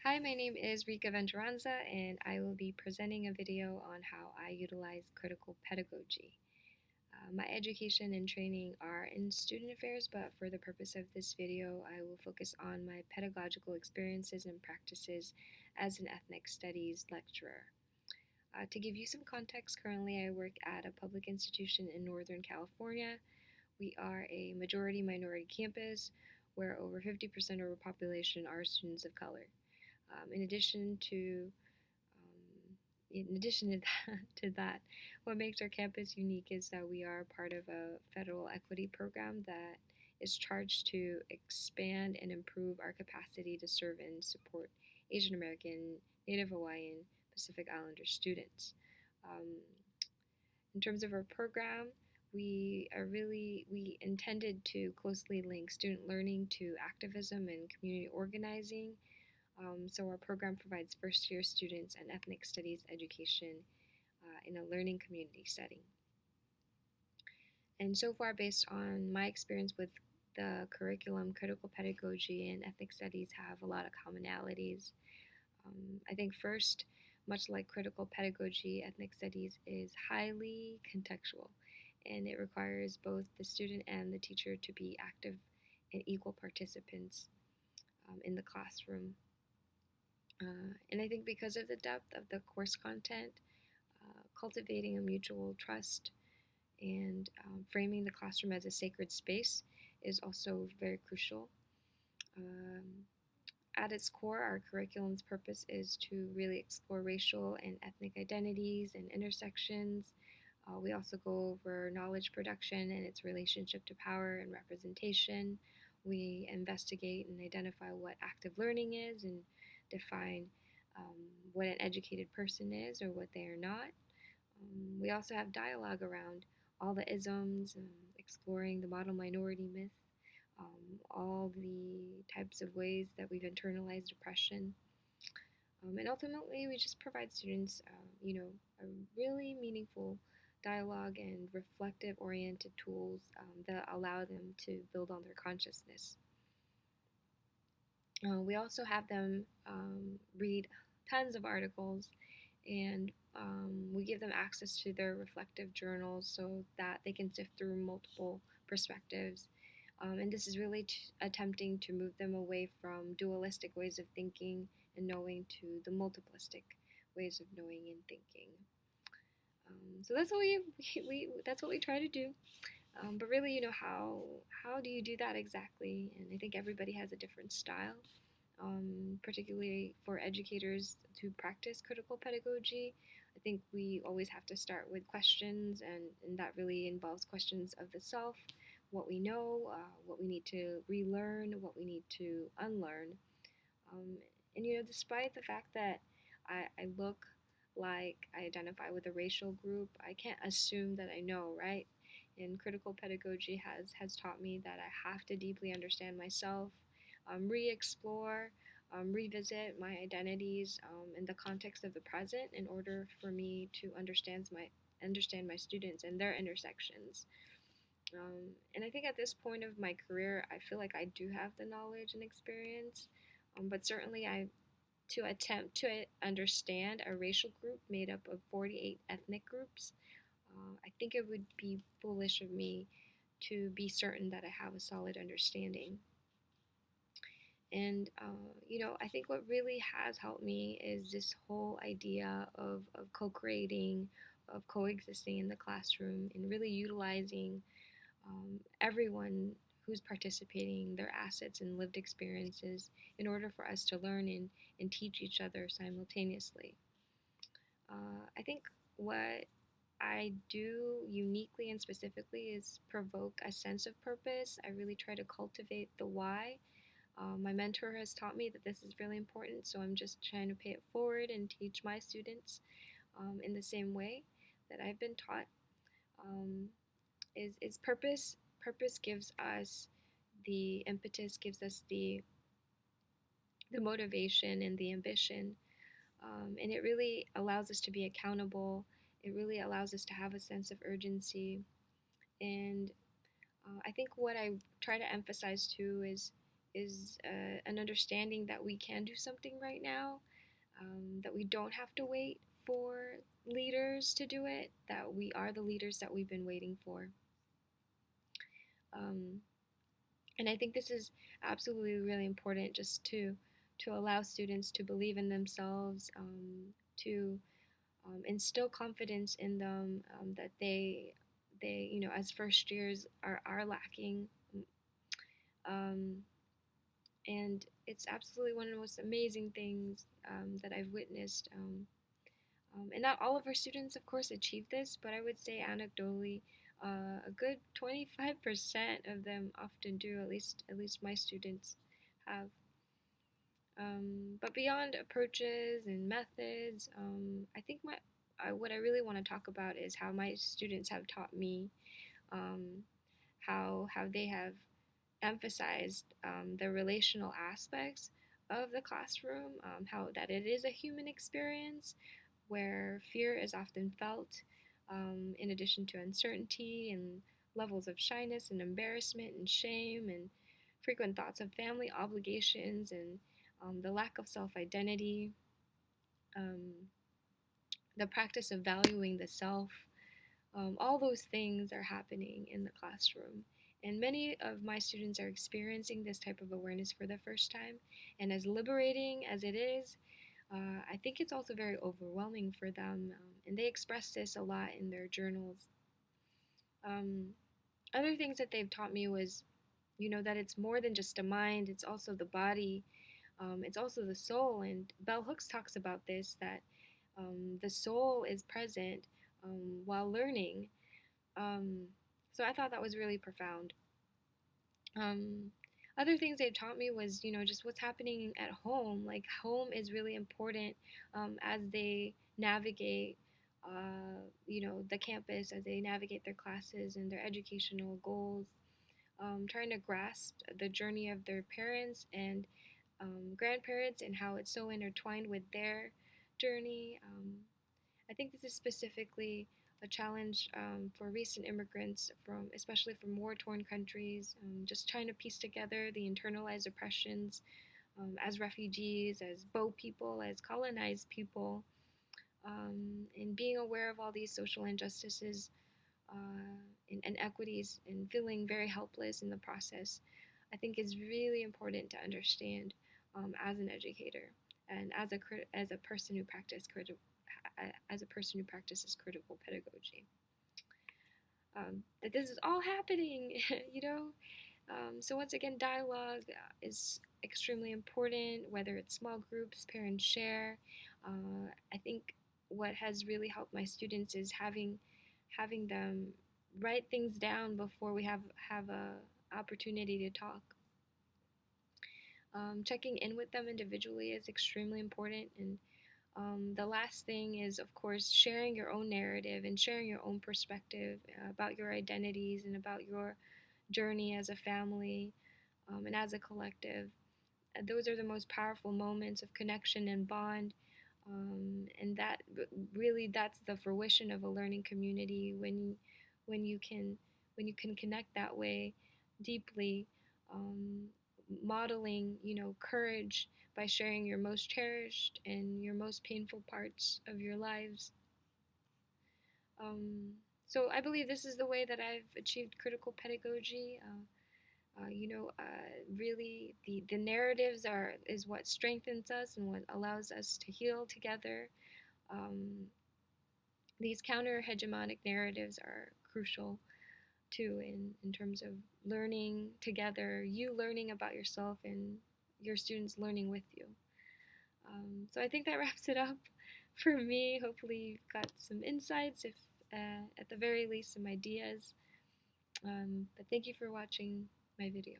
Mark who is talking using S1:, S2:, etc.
S1: Hi, my name is Rikka Venturanza, and I will be presenting a video on how I utilize critical pedagogy. My education and training are in student affairs, but for the purpose of this video, I will focus on my pedagogical experiences and practices as an ethnic studies lecturer. To give you some context, currently I work at a public institution in Northern California. We are a majority minority campus where over 50% of our population are students of color. Um, in addition to to that, what makes our campus unique is that we are part of a federal equity program that is charged to expand and improve our capacity to serve and support Asian American, Native Hawaiian, Pacific Islander students. Um, in terms of our program, we intended to closely link student learning to activism and community organizing. So our program provides first-year students an ethnic studies education in a learning community setting. And so far, based on my experience with the curriculum, critical pedagogy and ethnic studies have a lot of commonalities. I think first, much like critical pedagogy, ethnic studies is highly contextual, and it requires both the student and the teacher to be active and equal participants in the classroom. And I think because of the depth of the course content, cultivating a mutual trust and framing the classroom as a sacred space is also very crucial. At its core, our curriculum's purpose is to really explore racial and ethnic identities and intersections. We also go over knowledge production and its relationship to power and representation. We investigate and identify what active learning is and define what an educated person is or what they are not. We also have dialogue around all the isms, exploring the model minority myth, all the types of ways that we've internalized oppression. And ultimately, we just provide students, a really meaningful dialogue and reflective oriented tools that allow them to build on their consciousness. We also have them read tons of articles, and we give them access to their reflective journals so that they can sift through multiple perspectives. And this is really attempting to move them away from dualistic ways of thinking and knowing to the multiplistic ways of knowing and thinking. So that's what that's what we try to do. But really, how do you do that exactly? And I think everybody has a different style. Particularly for educators to practice critical pedagogy, I think we always have to start with questions, and that really involves questions of the self, what we know, what we need to relearn, what we need to unlearn. Um, and despite the fact that I look like I identify with a racial group, I can't assume that I know, right? And critical pedagogy has taught me that I have to deeply understand myself, re-explore, revisit my identities in the context of the present in order for me to understand my students and their intersections. And I think at this point of my career, I feel like I do have the knowledge and experience, but certainly to attempt to understand a racial group made up of 48 ethnic groups, I think it would be foolish of me to be certain that I have a solid understanding. And, I think what really has helped me is this whole idea of co-creating, of coexisting in the classroom, and really utilizing everyone who's participating, their assets and lived experiences in order for us to learn and teach each other simultaneously. I think what I do uniquely and specifically is provoke a sense of purpose. I really try to cultivate the why. My mentor has taught me that this is really important, so I'm just trying to pay it forward and teach my students in the same way that I've been taught. Is purpose. Purpose gives us the impetus, gives us the motivation and the ambition, and it really allows us to be accountable. It really allows us to have a sense of urgency, and I think what I try to emphasize too is an understanding that we can do something right now, that we don't have to wait for leaders to do it, that we are the leaders that we've been waiting for. Um, and I think this is absolutely really important, just to allow students to believe in themselves, to instill confidence in them, that they as first years are lacking. Um, and it's absolutely one of the most amazing things that I've witnessed. And not all of our students, of course, achieve this, but I would say anecdotally, a good 25% of them often do. At least my students have. But beyond approaches and methods, I think what I really want to talk about is how my students have taught me, um, how they have emphasized the relational aspects of the classroom, how that it is a human experience where fear is often felt, in addition to uncertainty and levels of shyness and embarrassment and shame and frequent thoughts of family obligations and the lack of self identity, um, the practice of valuing the self. All those things are happening in the classroom. And many of my students are experiencing this type of awareness for the first time. And as liberating as it is, I think it's also very overwhelming for them. And they express this a lot in their journals. Um, Other things that they've taught me was, that it's more than just a mind, it's also the body, it's also the soul. And Bell Hooks talks about this, that the soul is present while learning. Um, so I thought that was really profound. Um, Other things they've taught me was, just what's happening at home. Like, home is really important as they navigate, the campus, as they navigate their classes and their educational goals, trying to grasp the journey of their parents and grandparents and how it's so intertwined with their journey. I think this is specifically a challenge for recent immigrants, especially from war-torn countries, just trying to piece together the internalized oppressions as refugees, as Bow people, as colonized people, and being aware of all these social injustices and inequities and feeling very helpless in the process. I think is really important to understand as an educator and as a person who practices critical pedagogy. That this is all happening, you know. So once again, dialogue is extremely important. Whether it's small groups, parents share. I think what has really helped my students is having them write things down before we have a opportunity to talk. Checking in with them individually is extremely important. And the last thing is, of course, sharing your own narrative and sharing your own perspective about your identities and about your journey as a family and as a collective. Those are the most powerful moments of connection and bond. And that really, that's the fruition of a learning community when you can connect that way deeply, um, modeling courage by sharing your most cherished and your most painful parts of your lives. Um, so I believe this is the way that I've achieved critical pedagogy. Really, the narratives is what strengthens us and what allows us to heal together. Um, these counter hegemonic narratives are crucial too in terms of learning together, you learning about yourself and your students learning with you. So I think that wraps it up for me. Hopefully you've got some insights, if at the very least some ideas. But thank you for watching my video.